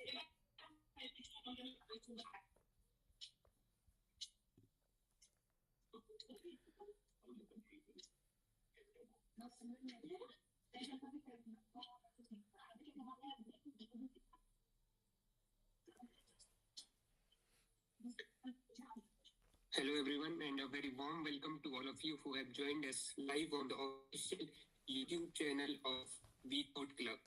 Hello everyone and a very warm welcome to all of you who have joined us live on the official YouTube channel of VCode Club.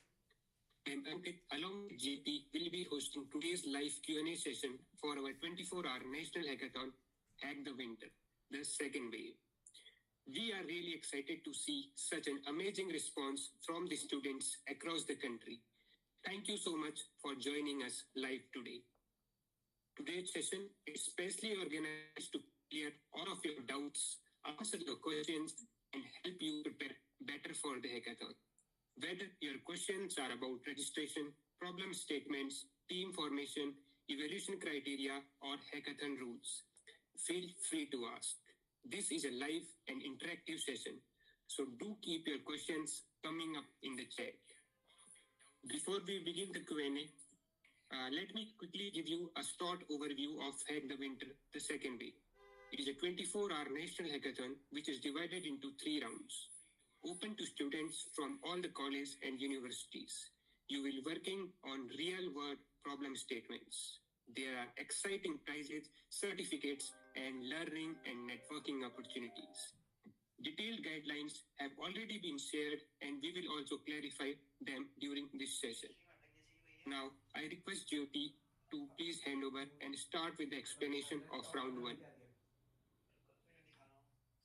I'm Ankit, along with JP, will be hosting today's live Q&A session for our 24-hour National Hackathon, Hack the Winter, the second wave. We are really excited to see such an amazing response from the students across the country. Thank you so much for joining us live today. Today's session is specially organized to clear all of your doubts, answer your questions, and help you prepare better for the hackathon. Whether your questions are about registration, problem statements, team formation, evaluation criteria, or hackathon rules, feel free to ask. This is a live and interactive session, so do keep your questions coming up in the chat. Before we begin the Q&A, let me quickly give you a short overview of Hack the Winter, the second day. It is a 24-hour national hackathon which is divided into 3 rounds, open to students from all the colleges and universities. You will be working on real-world problem statements. There are exciting prizes, certificates, and learning and networking opportunities. Detailed guidelines have already been shared, and we will also clarify them during this session. Now, I request Jyoti to please hand over and start with the explanation of round 1.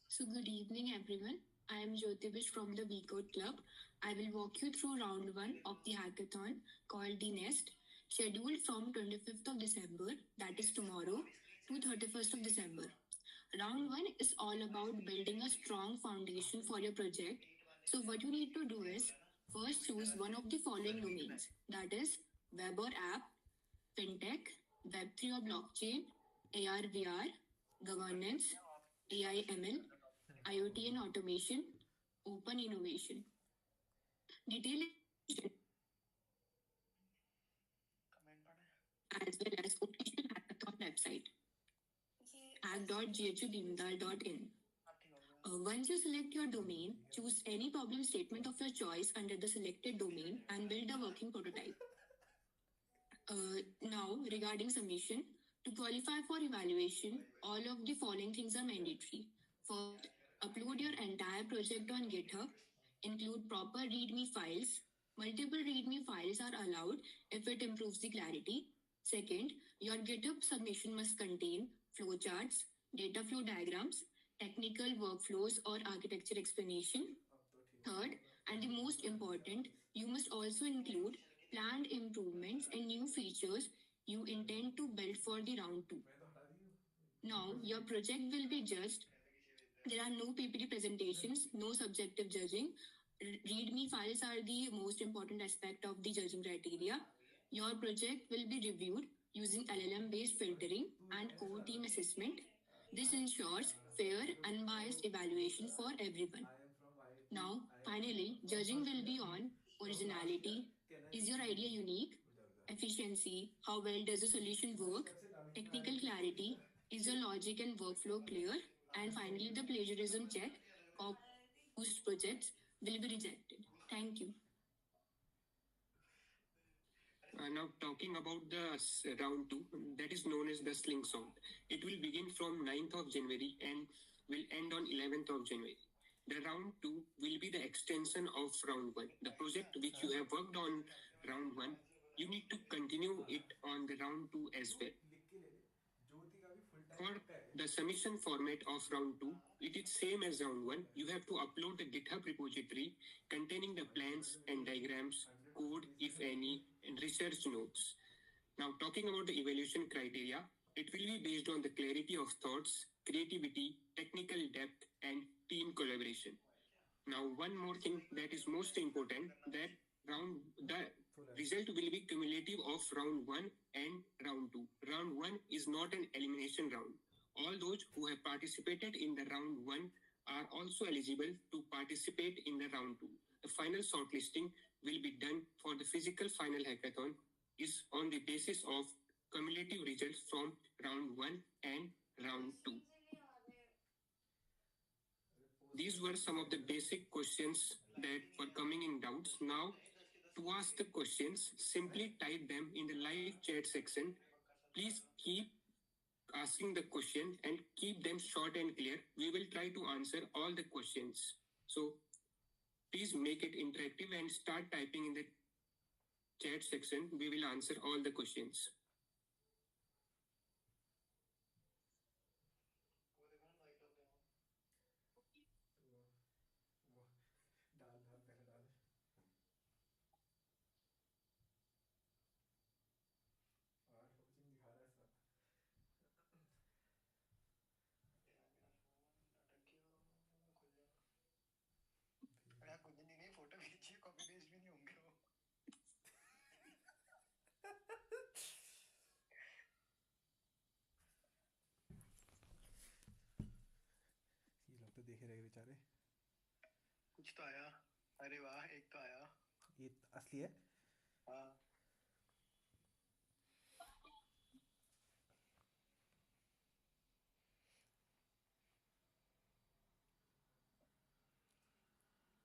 So good evening, everyone. I am Jyoti from the VCode Club. I will walk you through round 1 of the hackathon called the Nest, scheduled from 25th of December, that is tomorrow, to 31st of December. Round 1 is all about building a strong foundation for your project. So what you need to do is first choose one of the following domains, that is web or app, fintech, web3 or blockchain, AR/VR, governance, AI/ML, IoT and automation, open innovation. Detailed as well as official hackathon website, hack.ghudimdal.in. Once you select your domain, choose any problem statement of your choice under the selected domain and build a working prototype. Now, regarding submission, to qualify for evaluation, all of the following things are mandatory. First, upload your entire project on GitHub, include proper README files. Multiple README files are allowed if it improves the clarity. Second, your GitHub submission must contain flowcharts, data flow diagrams, technical workflows or architecture explanation. Third, and the most important, you must also include planned improvements and new features you intend to build for the round 2. Now, your project will be judged. There are no PPT presentations, no subjective judging. README files are the most important aspect of the judging criteria. Your project will be reviewed using LLM-based filtering and core team assessment. This ensures fair, unbiased evaluation for everyone. Now, finally, judging will be on originality. Is your idea unique? Efficiency. How well does the solution work? Technical clarity. Is your logic and workflow clear? And finally, the plagiarism check of whose projects will be rejected. Thank you. Now talking about the round 2, that is known as the slingshot. It will begin from 9th of January and will end on 11th of January. The round 2 will be the extension of round 1. The project which you have worked on round 1, you need to continue it on the round 2 as well. For the submission format of round 2, it is same as round 1. You have to upload the GitHub repository containing the plans and diagrams, code if any, and research notes. Now talking about the evaluation criteria, it will be based on the clarity of thoughts, creativity, technical depth, and team collaboration. Now one more thing that is most important, that the result will be cumulative of round 1 and round 2. Round 1 is not an elimination round. All those who have participated in the round 1 are also eligible to participate in the round 2. The final shortlisting will be done for the physical final hackathon is on the basis of cumulative results from round 1 and round 2. These were some of the basic questions that were coming in doubts. Now, to ask the questions, simply type them in the live chat section. Please keep asking the question and keep them short and clear. We will try to answer all the questions. So please make it interactive and start typing in the chat section. We will answer all the questions. Photo खींचिए copy paste भी नहीं होंगे वो ये लोग तो देखे रहे बेचारे कुछ तो आया अरे वाह एक तो आया ये असली है हाँ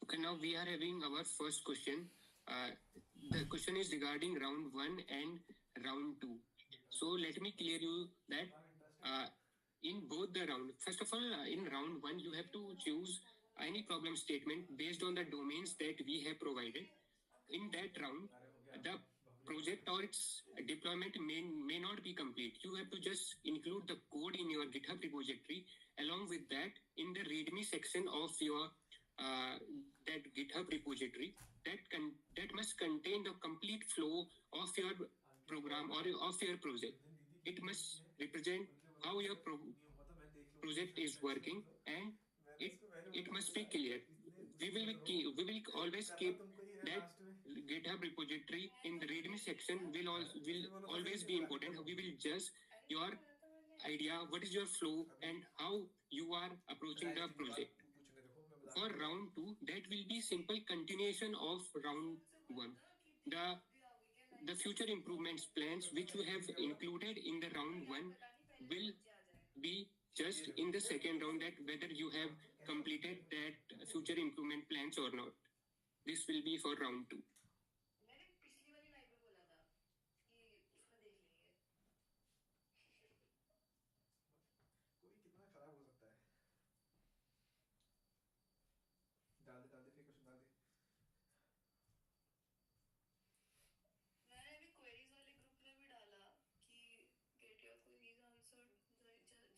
Okay, now we are having our first question. The question is regarding round 1 and round 2. So let me clear you that in both the round, first of all, in round 1, you have to choose any problem statement based on the domains that we have provided. In that round, the project or its deployment may not be complete. You have to just include the code in your GitHub repository. Along with that, in the README section of your that GitHub repository, that must contain the complete flow of your program or of your project. It must represent how your project is working, and it must be clear. We will always keep that GitHub repository in the README section will always be important. We will judge your idea, what is your flow, and how you are approaching the project. For round 2, that will be simple continuation of round 1. The future improvements plans which you have included in the round 1 will be just in the second round, that whether you have completed that future improvement plans or not. This will be for round 2. डाल दे फिर question डाल दे मैंने भी queries वाले group में भी डाला कि get your queries answered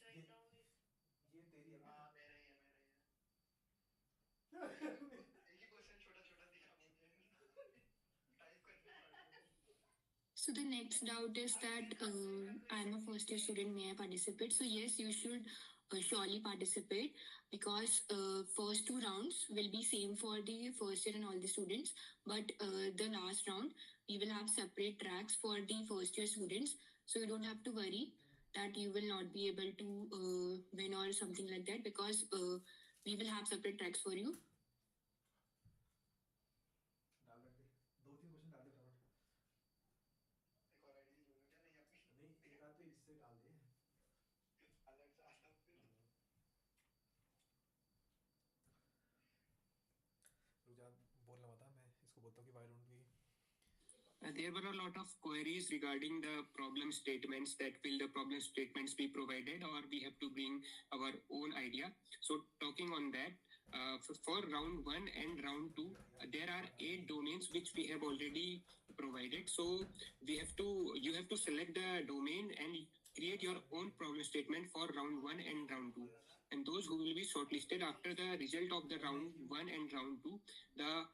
right now ये तेरी है हाँ मेरा ही है एक ही क्वेश्चन छोटा छोटा दिखा मुझे टाइप करने पड़ते So the next doubt is that I'm a first year student, may I participate? So yes, you should surely participate, because first 2 rounds will be same for the first year and all the students, but the last round we will have separate tracks for the first year students, so you don't have to worry that you will not be able to win or something like that, because we will have separate tracks for you. डाल रख दे 2-3 question डाल दे फटाफट एक और ID जोड़ो क्या नहीं अपनी नहीं एक आध तो इससे डाल दे अलग से आता फिर रुक जा बोलना बता मैं इसको बोलता हूँ कि why don't we There were a lot of queries regarding the problem statements, that will the problem statements be provided or we have to bring our own idea. So talking on that, for round 1 and round 2, there are 8 domains which we have already provided. So you have to select the domain and create your own problem statement for round 1 and round 2. And those who will be shortlisted after the result of the round 1 and round 2, the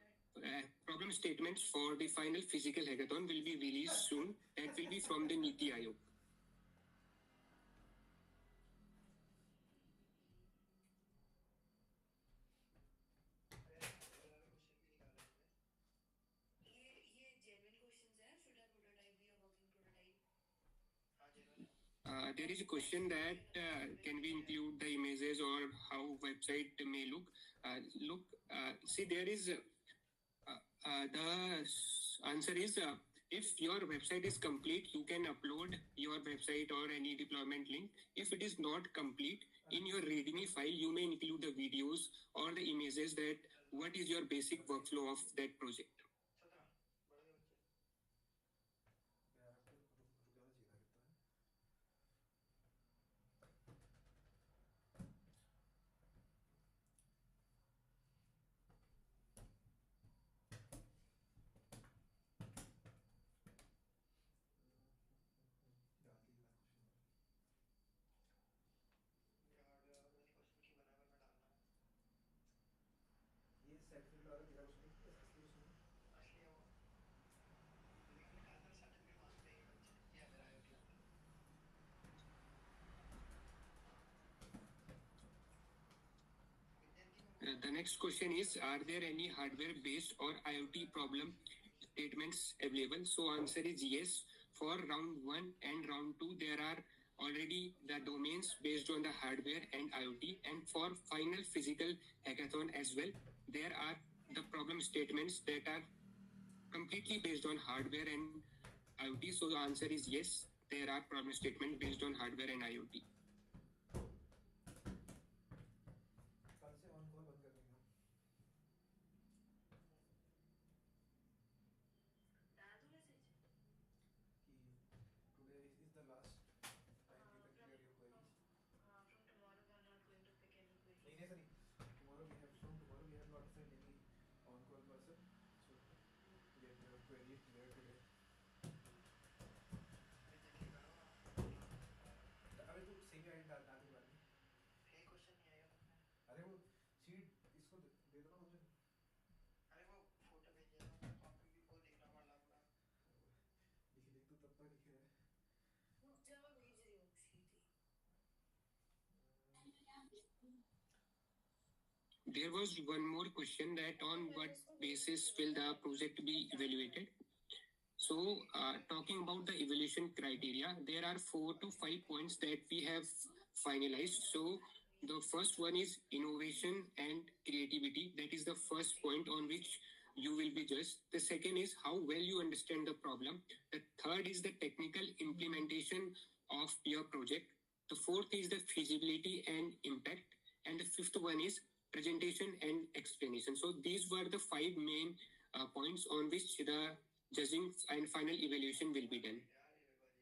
problem statements for the final physical hackathon will be released soon. That will be from the Niti Aayog. ये genuine questions है, should a prototype be a working prototype? There is a question that can we include the images or how website may look. See, there is the answer is If your website is complete, you can upload your website or any deployment link. If it is not complete, in your README file, you may include the videos or the images that what is your basic workflow of that project. 17 बड़े बच्चे यार आपको रुक जाना चाहिए था कितना है डाल दीजिए ना क्वेश्चन ये हार्डवेयर वाले क्वेश्चन की बना करना डालना है ये सर्टिफिकेट वाला तेरा क्वेश्चन है असली क्वेश्चन है असली है वो लेकिन कहा था सर्टिफिकेट मांगते हैं बच्चे ये मेरा आईओटी आता है The next question is, are there any hardware-based or IoT problem statements available? So answer is yes. For round 1 and round 2, there are already the domains based on the hardware and IoT. And for final physical hackathon as well, there are the problem statements that are completely based on hardware and IoT. So the answer is yes, there are problem statements based on hardware and IoT. कल से on call बंद कर देंगे डाल दूँ message कि today is the last time you can clear your queries from tomorrow we are not going to pick any queries. नहीं नहीं sir tomorrow we have not sent any on call person so get your queries cleared today अबे तू same ID डाल के बाद में एक question नहीं आया मुझे अरे वो शीट इसको दे दो ना मुझे अरे वो फोटो भेज दिया था कॉपी भी वो लिखना पड़ा पूरा लिख तू तब तक लिख रहा है रुक जा मैं भेज रही हूँ सीधी There was one more question that on what basis will the project be evaluated? So talking about the evaluation criteria, there are 4 to 5 points that we have finalized. So the first one is innovation and creativity. That is the first point on which you will be judged. The second is how well you understand the problem. The third is the technical implementation of your project. The fourth is the feasibility and impact. And the fifth one is presentation and explanation. So these were the 5 main points on which the judging and final evaluation will be done. यार ये वाली का क्या होगा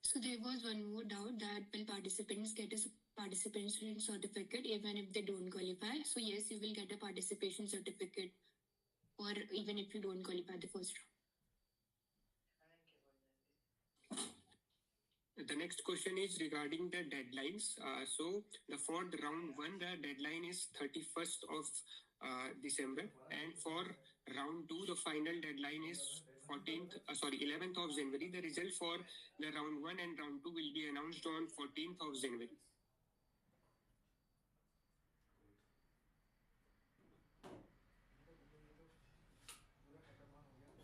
So there was one more doubt that will participants get a participation certificate even if they don't qualify? So yes, you will get a participation certificate or even if you don't qualify the first round. Thank you for that The next question is regarding the deadlines. So for the round 1, the deadline is 31st of December, and for round 2, the final deadline is 11th of January. The result for the round 1 and round 2 will be announced on 14th of January. पूरा hackathon हो गया तो आप जो ये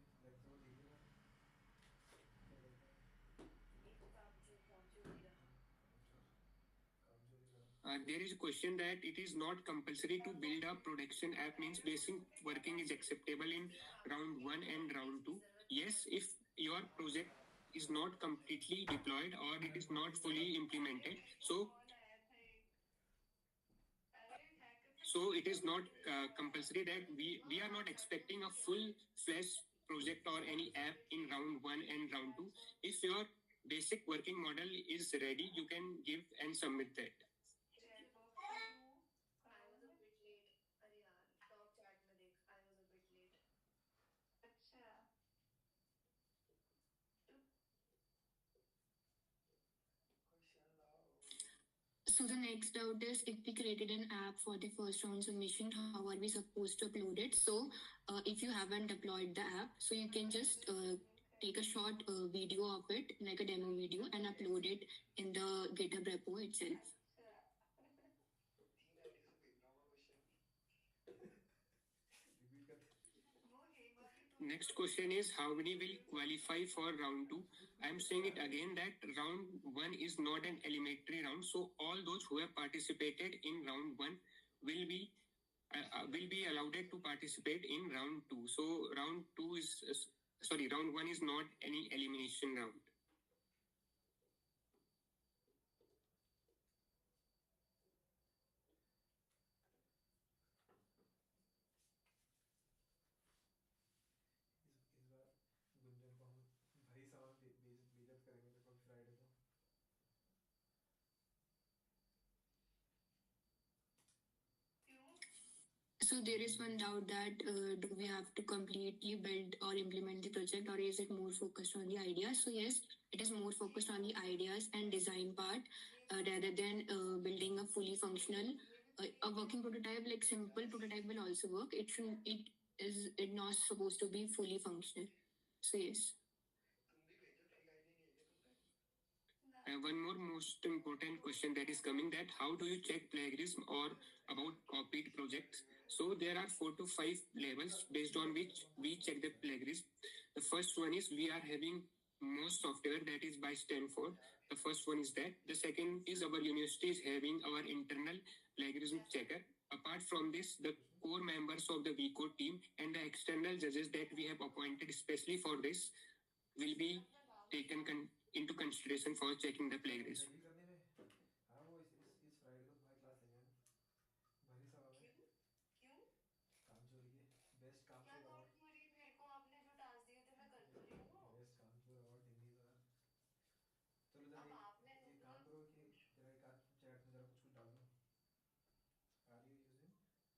lecture दीजिएगा क्या करता है एक काम जो काम जो भी रहा काम जो भी रहा There is a question that it is not compulsory to build a production app, means basic working is acceptable in round 1 and round 2. Yes, if your project is not completely deployed or it is not fully implemented, so it is not compulsory that we are not expecting a full-fledged project or any app in round 1 and round 2. If your basic working model is ready, you can give and submit that. I was a bit late. अरे यार top chat में देख I was a bit late. अच्छा question लाओ So the next doubt is if we created an app for the first round submission, how are we supposed to upload it? So if you haven't deployed the app, so you can just take a short video of it, like a demo video, and upload it in the GitHub repo itself. 3 ID से भेजना होगा question repeat कर वो एक बार ही Next question is how many will qualify for round 2? I am saying it again that round 1 is not an eliminatory round. So all those who have participated in round 1 will be will be allowed to participate in round 2. So round 2 is round 1 is not any elimination round. इस बार गुंजन को हम भारी सामान बेइज्जत करेंगे देखो Friday को. So there is one doubt that do we have to completely build or implement the project, or is it more focused on the ideas? So yes, it is more focused on the ideas and design part rather than building a fully functional a working prototype. Like simple prototype will also work. It is not supposed to be fully functional. So yes. One more most important question that is coming, that how do you check plagiarism or about copied projects? So there are 4 to 5 levels based on which we check the plagiarism. The first one is we are having most software that is by Stanford. The first one is that. The second is our university is having our internal plagiarism checker. Apart from this, the core members of the VCode team and the external judges that we have appointed especially for this will be taken into consideration for checking the plagiarism. Degree करने में हाँ वो इस Friday को तुम्हारी class लेंगे हम भारी सामान में. क्यों? काम चोरी के बेस्ट काम क्या चोर काम अवार्ड. चोरी? मेरे को आपने जो टास्क दिए थे मैं कर तो रही हूँ. बेस्ट काम चोर अवार्ड देंगे इस बार. चलो जरा अब आपने एक काम करो कि जरा एक आध चैट में जरा कुछ डाल दो. Are you using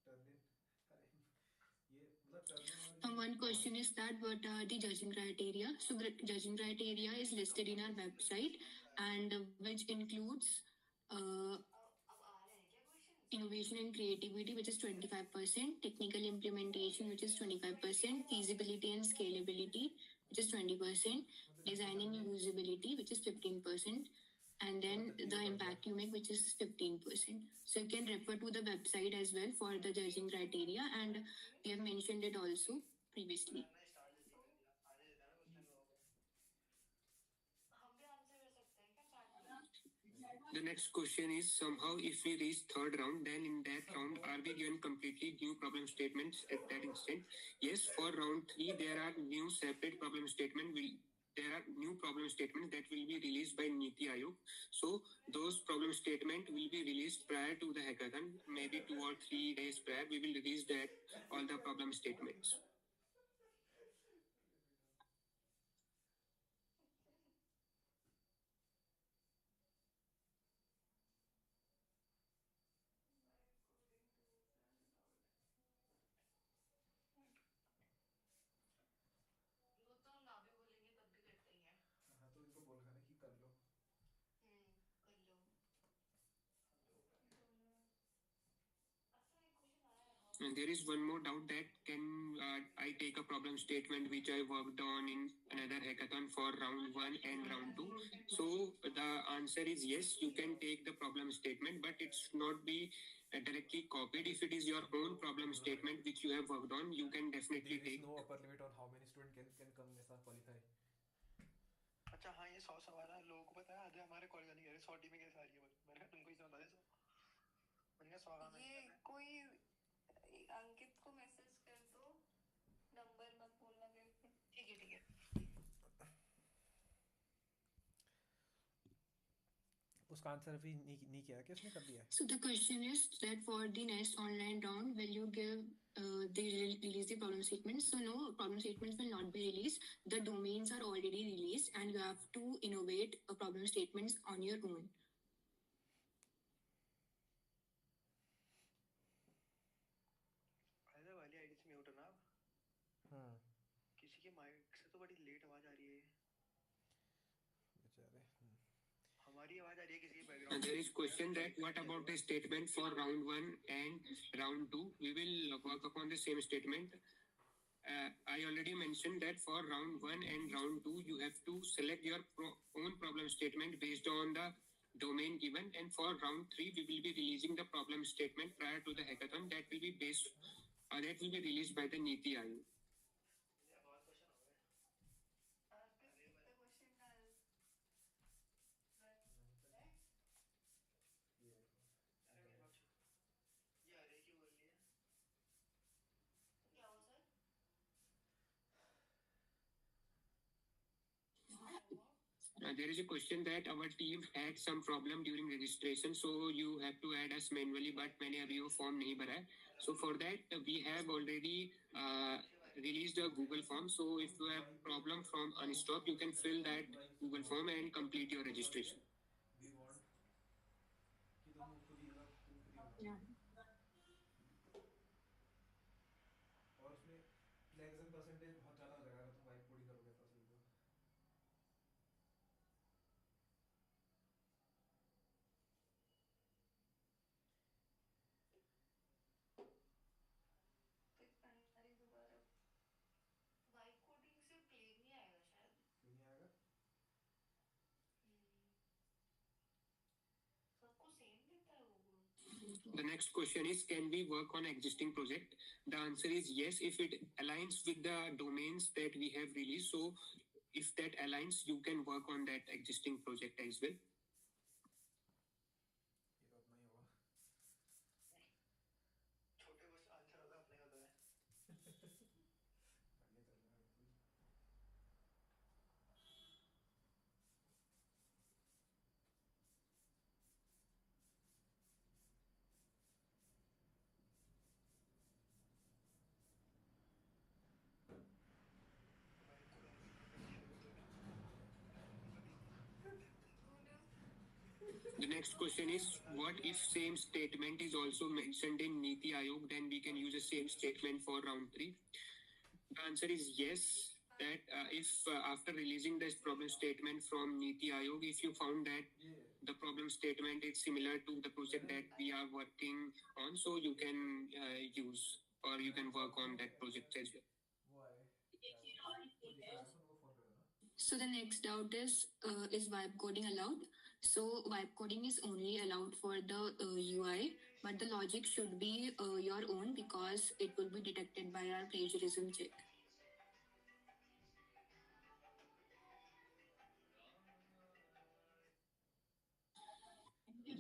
Turnitin? अरे ये मतलब टर्निन. One question is that what are the judging criteria? So the judging criteria is listed in our website, and which includes अब आ रहे हैं क्या question? innovation and creativity, which is 25%, technical implementation, which is 25%, feasibility and scalability, which is 20%, design and usability, which is 15%, and then the impact you make, which is 15%. So you can refer to the website as well for the judging criteria, and we have mentioned it also previously. हम भी answer कर सकते हैं क्या chat में? The next question is, somehow if we reach third round, then in that round are we given completely new problem statements at that instant? Yes, for round 3 there are new separate problem statement there are new problem statements that will be released by Niti Aayog. So those problem statement will be released prior to the hackathon, maybe 2 or 3 days prior. We will release that all the problem statements. वो तो ना भी बोलेंगे तब भी करते ही हैं. हाँ तो इनको बोल खाना कि कर लो. कर लो. अच्छा एक क्वेश्चन आया है. And there is one more doubt that can I take a problem statement which I worked on in another hackathon for round 1 and round 2? So the answer is yes, you can take the problem statement, but it should not be directly copied. If it is your own problem statement which you have worked on, you can definitely There is take. no upper limit on how many students can come ऐसा qualify. अच्छा हाँ ये 100 सवाल है. लोगों को पता है आधे हमारे कॉलेज नहीं कह रहे 100 टीमें कैसे आ रही है. मैंने कहा तुमको ही समझा दे. मैंने कहा 100 में ये कोई अंकित को मैसेज कर दो. नंबर मत बोलना करके. ठीक है. उसका आंसर अभी नहीं किया कि उसने कर दिया है. So the question is that for the next online round, will you give release the problem statements? So no, problem statements will not be released. The domains are already released, and you have to innovate problem statements on your own. अरे वाली ID से mute हो ना. हाँ. किसी के mic से तो बड़ी लेट आवाज आ रही है. बेचारे. हमारी आवाज आ रही है किसी के And background. there is question that what about the statement for round 1 and round 2? We will work upon the same statement. I already mentioned that for round 1 and round 2, you have to select your own problem statement based on the domain given. And for round 3, we will be releasing the problem statement prior to the hackathon. That will be released by the Niti Aayog. ये अरे की बोल रही है. there is a question that our team had some problem during registration, so you have to add us manually, but मैंने अभी वो form नहीं भरा है. So for that we have already released a Google form. So if you have problem from Unstop, you can fill that Google form and complete your registration. We want कि तुम खुद ही मतलब तुम खुद ही बनाओ. और उसमें प्लेगरिज्म परसेंटेज बहुत ज़्यादा हो जाएगा अगर तुम वाइब कोडिंग करोगे तो सही तो. तो अंदर दोबारा वाइब कोडिंग से प्लेन नहीं आएगा शायद. क्यों नहीं आएगा? सबको सेम देता है वो. The next question is, can we work on existing project? The answer is yes, if it aligns with the domains that we have released. So if that aligns, you can work on that existing project as well. ये तो अपना ही होगा. छोटे बस answer होता है अपने होता है. बढ़िया चल रहा है बिल्कुल. The next question is, what if same statement is also mentioned in Niti Aayog? Then we can use the same statement for round 3. The answer is yes, that if after releasing this problem statement from Niti Aayog, if you found that the problem statement is similar to the project that we are working on, so you can use or you can work on that project as well. वो आए कोई दिखा रहा है तो उनको phone कर देना. So the next doubt is vibe coding allowed? So vibe coding is only allowed for the UI, but the logic should be your own because it will be detected by our plagiarism check.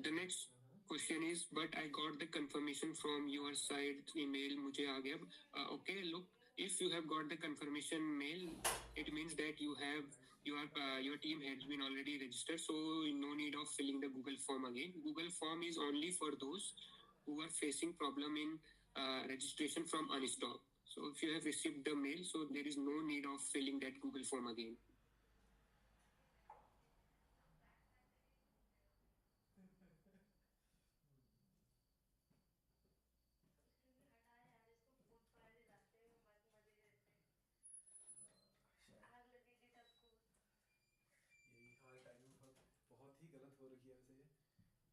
The next question is, but I got the confirmation from your side email, मुझे आ गया. Okay, look, if you have got the confirmation mail, it means that your team has been already registered, so no need of filling the Google form again. Google form is only for those who are facing problem in registration from Unstop. So if you have received the mail, so there is no need of filling that Google form again. हटाया यार इसको food file जाते हैं मजे रहते हैं. आग लगी GitHub को. यही हमारी टाइमिंग बहुत ही गलत हो रही है वैसे ये.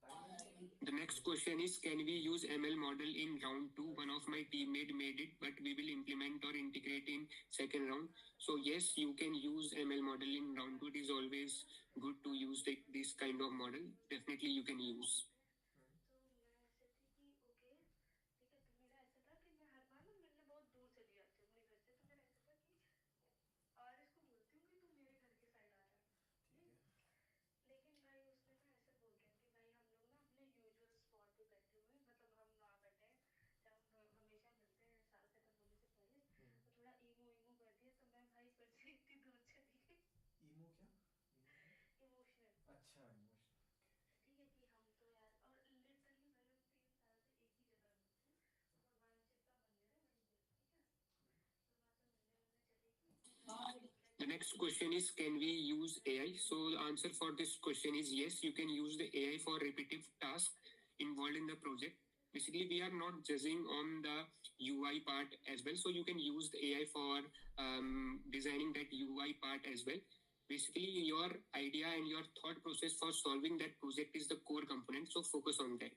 Timing The next question is, can we use ML model in round 2? One of my teammate made it, but we will implement or integrate in second round. So yes, you can use ML model in round 2. It is always good to use this kind of model. Definitely you can use. तो मैं ऐसे थी कि okay ठीक है. तो मेरा ऐसा था कि मैं हर बार ना मिलने बहुत दूर चली जाती हूँ अपने घर से. तो मेरा ऐसा था कि और इसको बोलती हूँ कि तू मेरे घर के साइड आ जा. ठीक है. लेकिन भाई उसने ना ऐसे बोल दिया कि भाई हम लोग ना अपने यूजुअल स्पॉट पे बैठे हुए हैं. मतलब हम वहाँ बैठे हैं जहाँ हम हमेशा मिलते हैं साल खत्म होने से पहले. तो थोड़ा ईमो कर दिया. तो मैं भाई फिर से इतनी दूर चली गई. ईमो क्या? इमोशनल. अच्छा इमोशनल. ठीक है कि हम तो यार और लिटरली भाई हम 3 साल से एक ही जगह मिलते हैं. भगवान शिव का मंदिर है वहीं पे. ठीक है. तो वहाँ से मिलने चलेगी. The next question is, can we use AI? So the answer for this question is yes, you can use the AI for repetitive tasks involved in the project. Basically, we are not judging on the UI part as well. So you can use the AI for designing that UI part as well. Basically, your idea and your thought process for solving that project is the core component. So focus on that.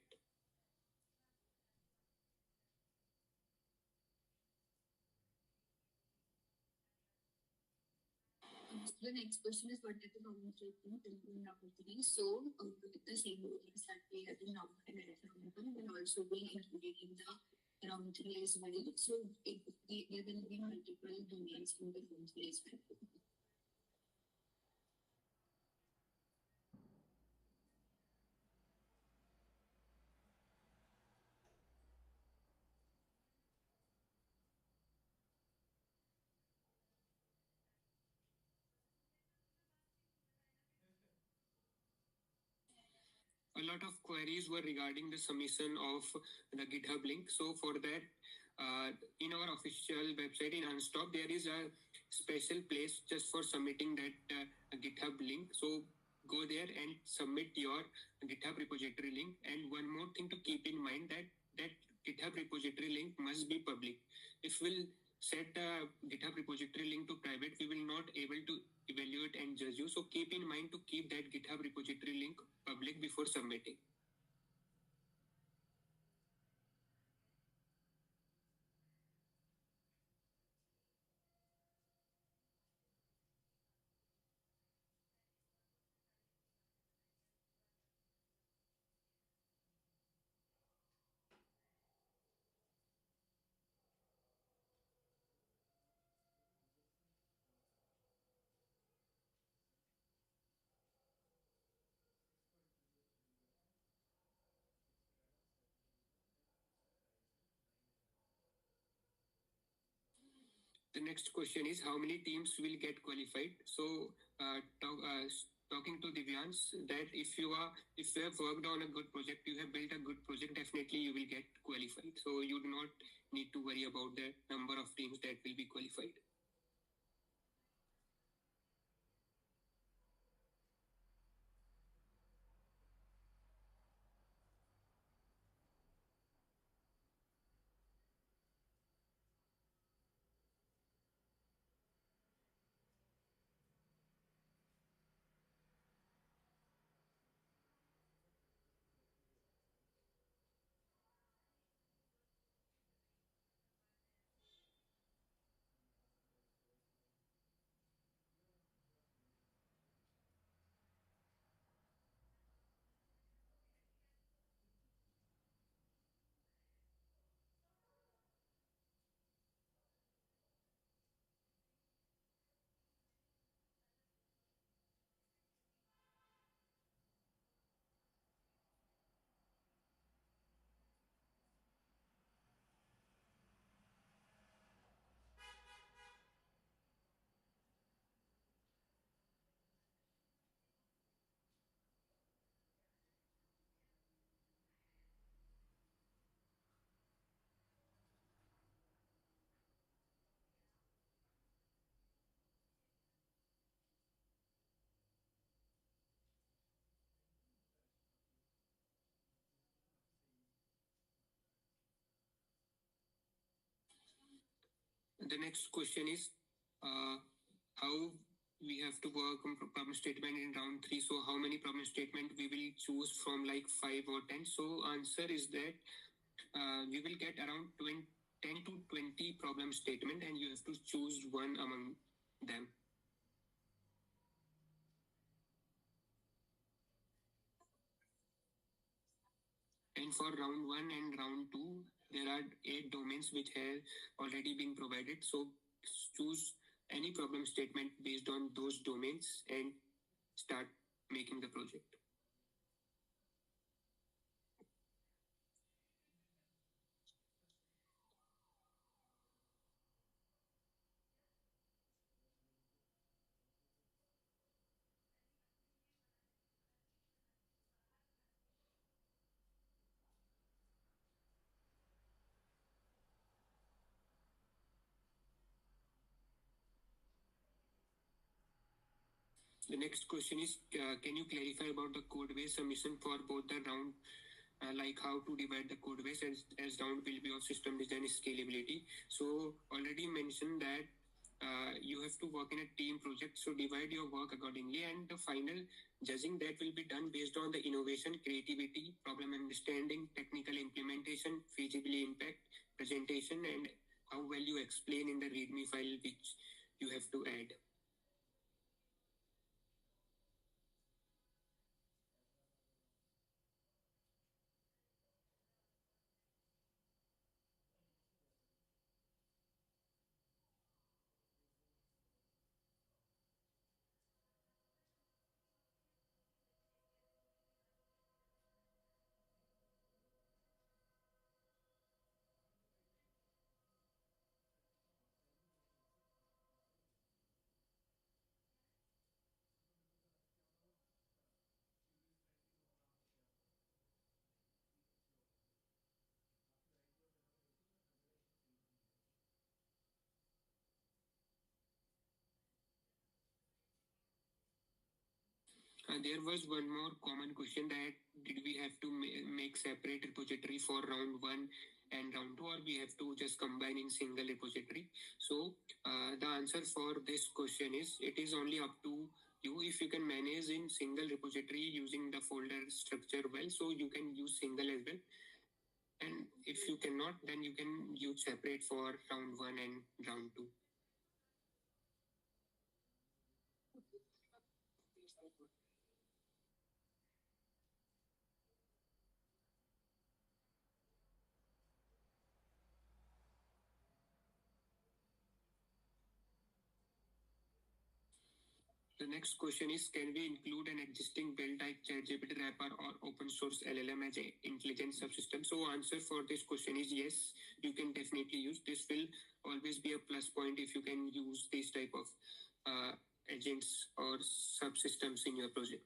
The next question is, what are the problem statements in round 3? So the same things that we have in round 1 will also be included in the round 3 as well. So there will be multiple domains in the round 3 as well. a lot of queries were regarding the submission of the GitHub link. So for that, in our official website in Unstop, there is a special place just for submitting that GitHub link. So go there and submit your GitHub repository link. And one more thing to keep in mind, that GitHub repository link must be public. If we'll set the GitHub repository link to private, we will not able to evaluate and judge you. So keep in mind to keep that GitHub repository link public before submitting. The next question is how many teams will get qualified? So talking to Divyans, that if you have worked on a good project, you have built a good project, definitely you will get qualified. So you do not need to worry about the number of teams that will be qualified. The next question is how we have to work on problem statement in round 3. So how many problem statement we will choose from like 5 or 10? So answer is that we will get around 10 to 20 problem statement and you have to choose one among them. And for round 1 and round 2, there are 8 domains which have already been provided. So choose any problem statement based on those domains and start making the project. The next question is, can you clarify about the code base submission for both the round, like how to divide the code base as round will be of system design scalability. So already mentioned that you have to work in a team project, so divide your work accordingly, and the final judging that will be done based on the innovation, creativity, problem understanding, technical implementation, feasibility impact, presentation, and how well you explain in the README file which you have to add. There was one more common question that did we have to make separate repository for round 1 and round 2, or we have to just combine in single repository? So the answer for this question is it is only up to you. If you can manage in single repository using the folder structure well, so you can use single as well. And if you cannot, then you can use separate for round 1 and round 2. The next question is, can we include an existing build type ChatGPT wrapper or open source LLM as an intelligence subsystem? So answer for this question is yes, you can definitely use. This will always be a plus point if you can use this type of agents or subsystems in your project.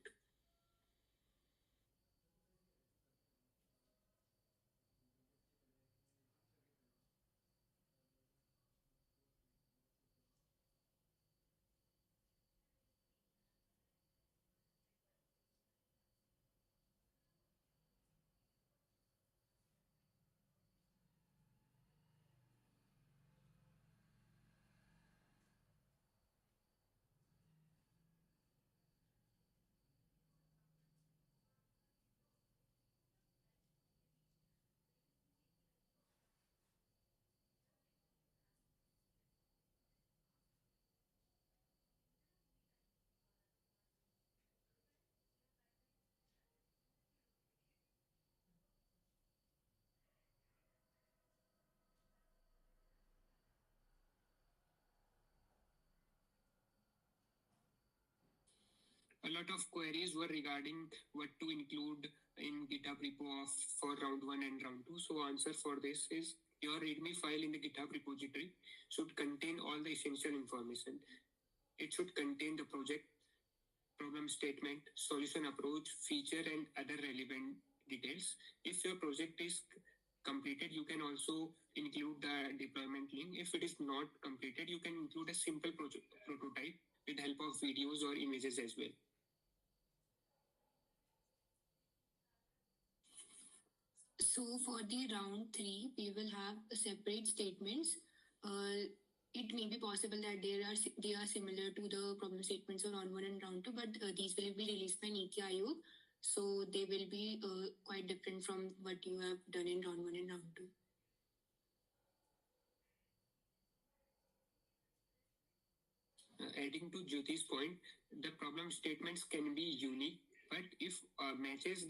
A lot of queries were regarding what to include in GitHub repo for round 1 and round 2. So answer for this is your README file in the GitHub repository should contain all the essential information. It should contain the project, problem statement, solution approach, feature, and other relevant details. If your project is completed, you can also include the deployment link. If it is not completed, you can include a simple prototype with help of videos or images as well. So for the round 3, we will have separate statements. It may be possible that they are similar to the problem statements of round 1 and round 2, but these will be released by Niti Aayog. So they will be quite different from what you have done in round 1 and round 2. Adding to Jyoti's point, the problem statements can be unique, but if matches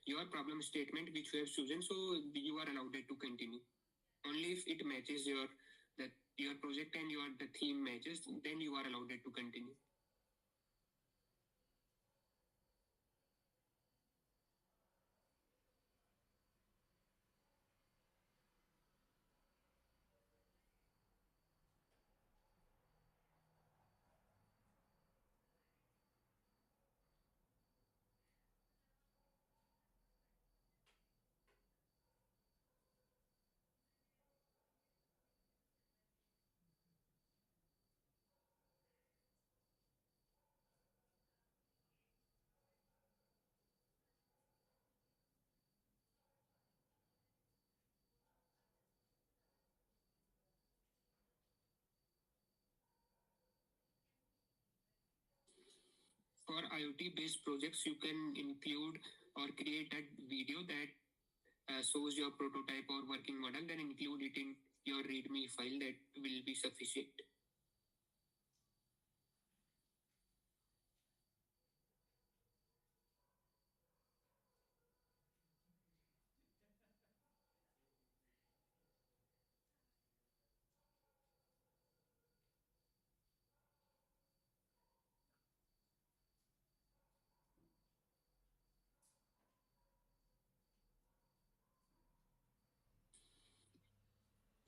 your problem statement which you have chosen, so you are allowed to continue. Only if it matches your project and the theme matches, then you are allowed to continue. For IoT-based projects, you can include or create a video that shows your prototype or working model, then include it in your README file. That will be sufficient.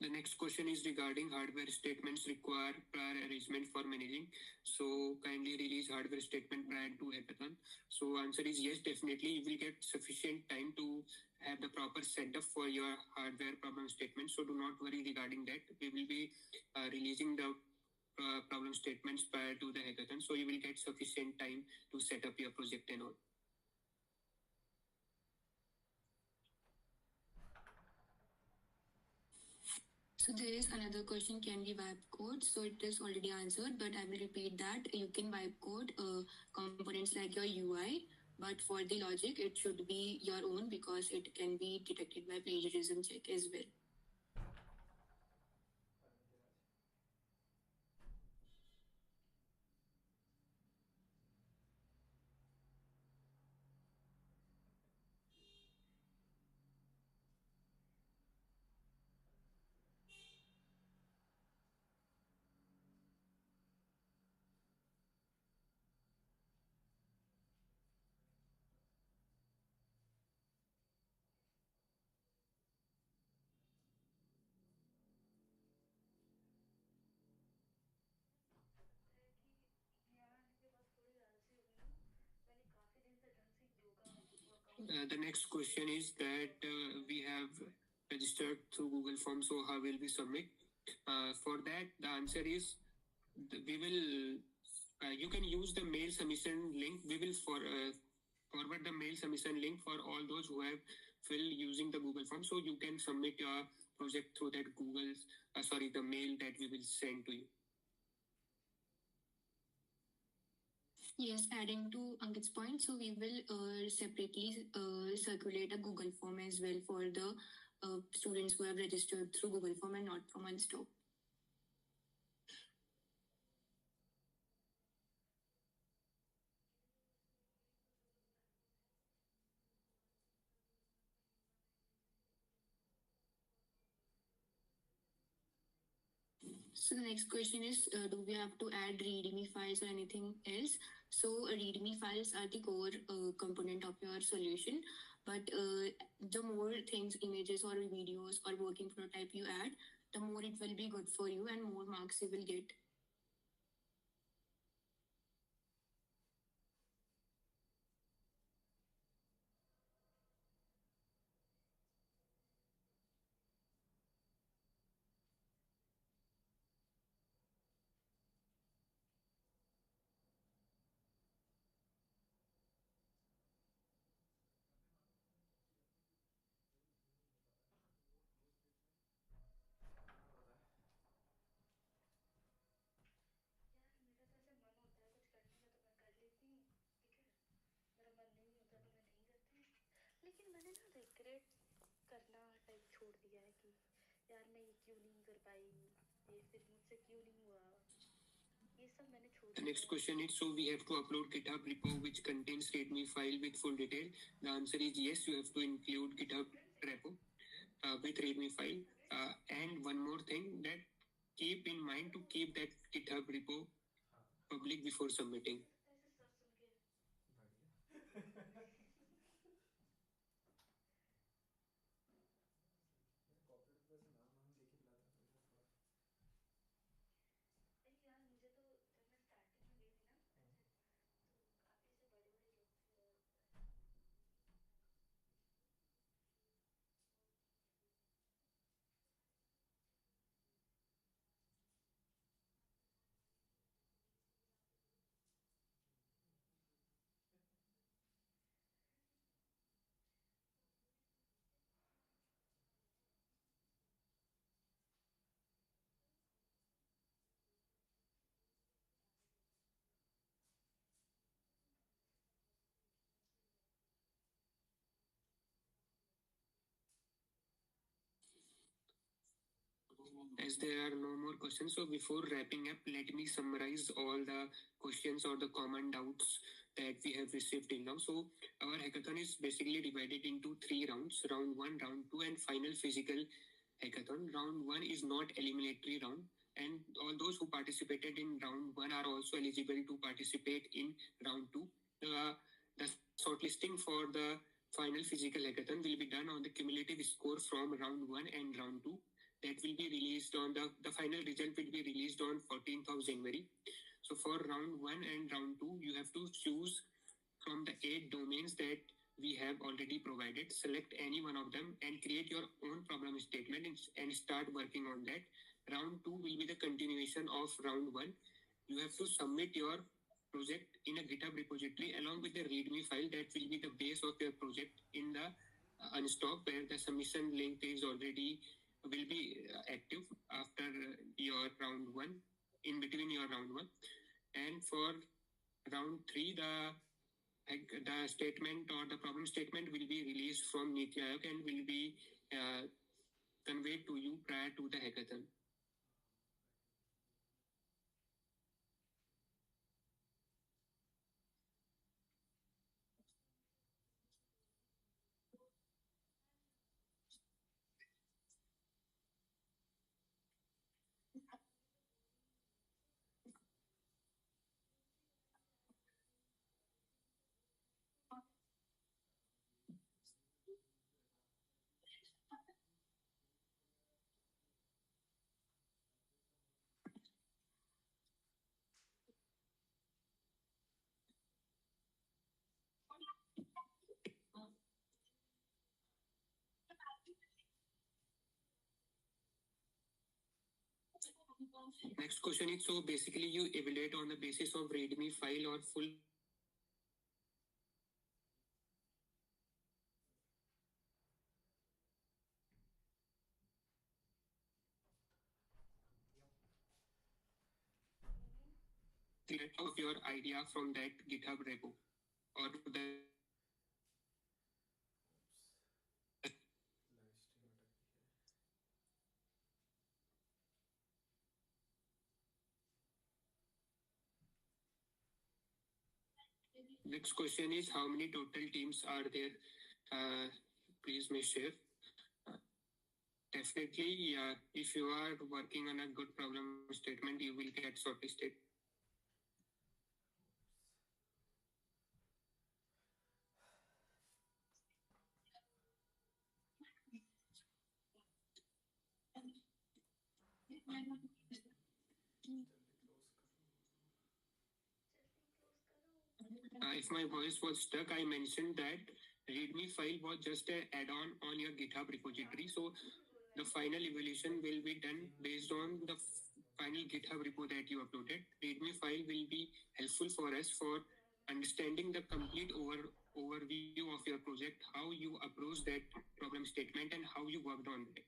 The next question is regarding hardware statements require prior arrangement for managing. So kindly release hardware statement prior to hackathon. So answer is yes, definitely you will get sufficient time to have the proper setup for your hardware problem statement. So do not worry regarding that. We will be releasing the problem statements prior to the hackathon, so you will get sufficient time to set up your project and all. So there is another question, can we wipe code? So it is already answered, but I will repeat that. You can wipe code components like your UI, but for the logic, it should be your own because it can be detected by plagiarism check as well. लगता है कि यहाँ आने के बाद थोड़ी आलसी हो गई हूँ. मैंने काफी दिन से ढंग से yoga workout. The next question is that we have registered through Google Forms, so how will we submit? For that, the answer is we will. You can use the mail submission link. We will forward the mail submission link for all those who have filled using the Google Form, so you can submit your project through that the mail that we will send to you. Yes, adding to Ankit's point, so we will separately circulate a Google form as well for the students who have registered through Google form and not from Unstop. So the next question is, do we have to add README files or anything else? So README files are the core component of your solution, but the more things, images or videos or working prototype you add, the more it will be good for you and more marks you will get. यार मेरा तो ऐसे मन होता है कुछ करने का तो मैं कर लेती हूँ, ठीक है. मेरा मन नहीं होता तो मैं नहीं करती. लेकिन मैंने ना रिग्रेट करना टाइप छोड़ दिया है कि यार मैं ये क्यों नहीं कर पाई, ये फिर मुझसे क्यों नहीं हुआ, ये सब मैंने छोड़ The दिया next है. question is, so we have to upload GitHub repo which contains README file with full detail. The answer is yes, you have to include GitHub repo with README file. And one more thing, that keep in mind to keep that GitHub repo public before submitting. ऐसे सब सुन के बढ़िया. मैंने corporate पे ऐसे नाम लेके बुलाता था मुझे थोड़ा. अरे यार मुझे तो जब मैं स्टार्टिंग में गई थी ना ऐसे, तो काफी से बड़े बड़े लोग थे और As there are no more questions, so before wrapping up, let me summarize all the questions or the common doubts that we have received till now. So our hackathon is basically divided into 3 rounds: round 1, round 2, and final physical hackathon. Round 1 is not eliminatory round, and all those who participated in round 1 are also eligible to participate in round 2. The shortlisting for the final physical hackathon will be done on the cumulative score from round 1 and round 2. That will be released on the final result will be released on 14th of January. So for round 1 and round 2, you have to choose from the 8 domains that we have already provided. Select any one of them and create your own problem statement and start working on that. Round 2 will be the continuation completion of round 1, you have to submit your project in a GitHub repository along with the README file that will be the base of your project in the unstop, where the submission link is already will be active after your round 1, in between your round 1. And for round 3, the statement or the problem statement will be released from Niti Aayog and will be conveyed to you prior to the hackathon. Next question is, so basically you evaluate on the basis of README file or full of your idea from that GitHub repo or the next question is, how many total teams are there? Please may share. Definitely, if you are working on a good problem statement, you will get shortlisted. If my voice was stuck, I mentioned that README file was just an add-on on your GitHub repository. So the final evaluation will be done based on the final GitHub repo that you uploaded. README file will be helpful for us for understanding the complete overview of your project, how you approach that problem statement, and how you worked on it.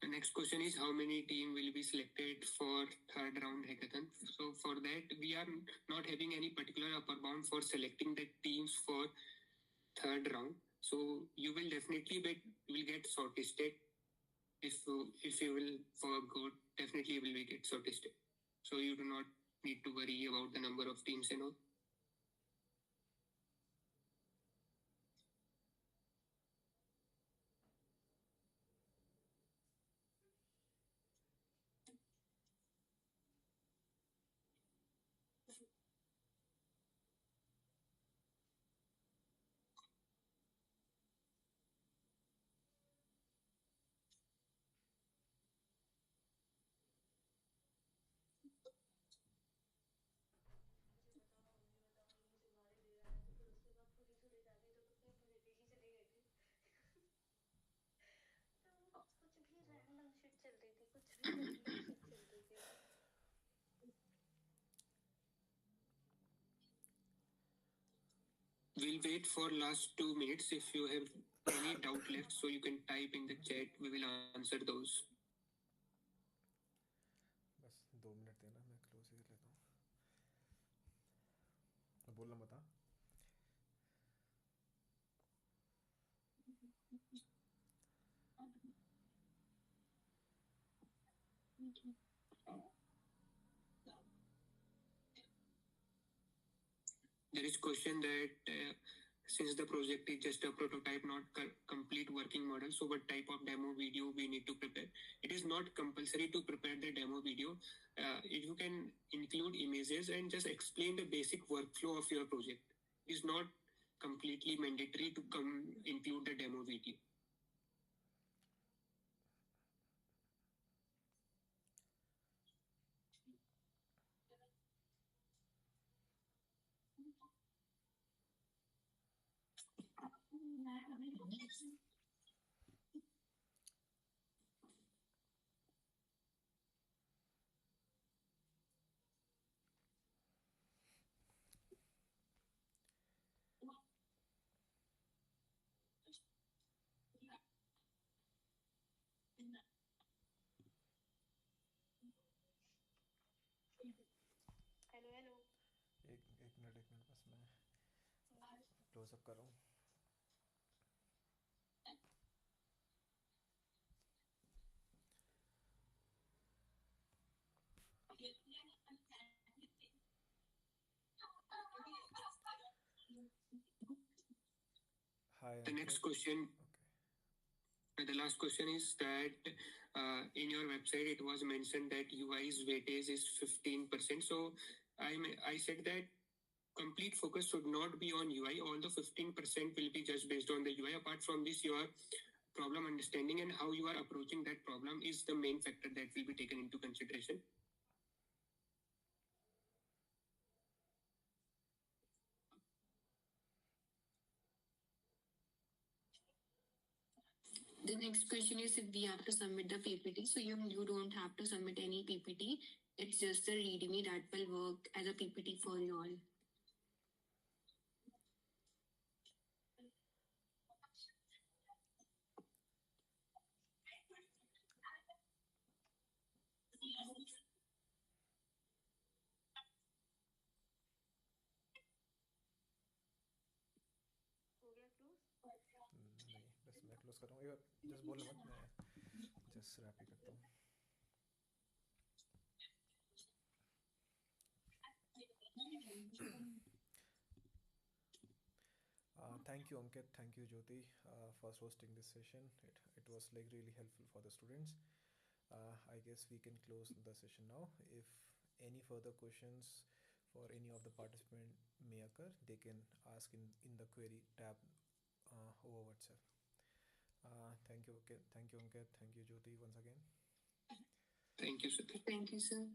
The next question is, how many team will be selected for third round hackathon? So for that, we are not having any particular upper bound for selecting the teams for third round. So you will definitely will get shortlisted. If you will for good, definitely you will be get shortlisted. So you do not need to worry about the number of teams and all. We'll wait for last 2 minutes. If you have any doubt left, so you can type in the chat. We will answer those. बस 2 minute देना, मैं close ही कर लेता हूँ. बोलना बता. There is question that since the project is just a prototype, not complete working model, so what type of demo video we need to prepare? It is not compulsory to prepare the demo video. You can include images and just explain the basic workflow of your project. It is not completely mandatory to include the demo video. Hello hello. एक minute बस मैं close up कर रहा हूँ. Hi. The next question. Okay. The last question is that in your website it was mentioned that UI's weightage is 15%. So I said that complete focus should not be on UI. All the 15% will be just based on the UI. Apart from this, your problem understanding and how you are approaching that problem is the main factor that will be taken into consideration. The next question is if we have to submit the PPT. So you don't have to submit any PPT. It's just the README that will work as a PPT for you all. हो गया close? नहीं, बस मैं close कर रहा हूँ. Just बोलना मत, मैं जस्ट रैप ही करता हूँ. Thank you, Ankit. Thank you, Jyoti, for hosting this session. It was like really helpful for the students. I guess we can close the session now. If any further questions for any of the participant may occur, they can ask in the query tab over WhatsApp. Thank you, Ankit. Thank you, Jyoti, once again. Thank you, sir. Thank you, sir.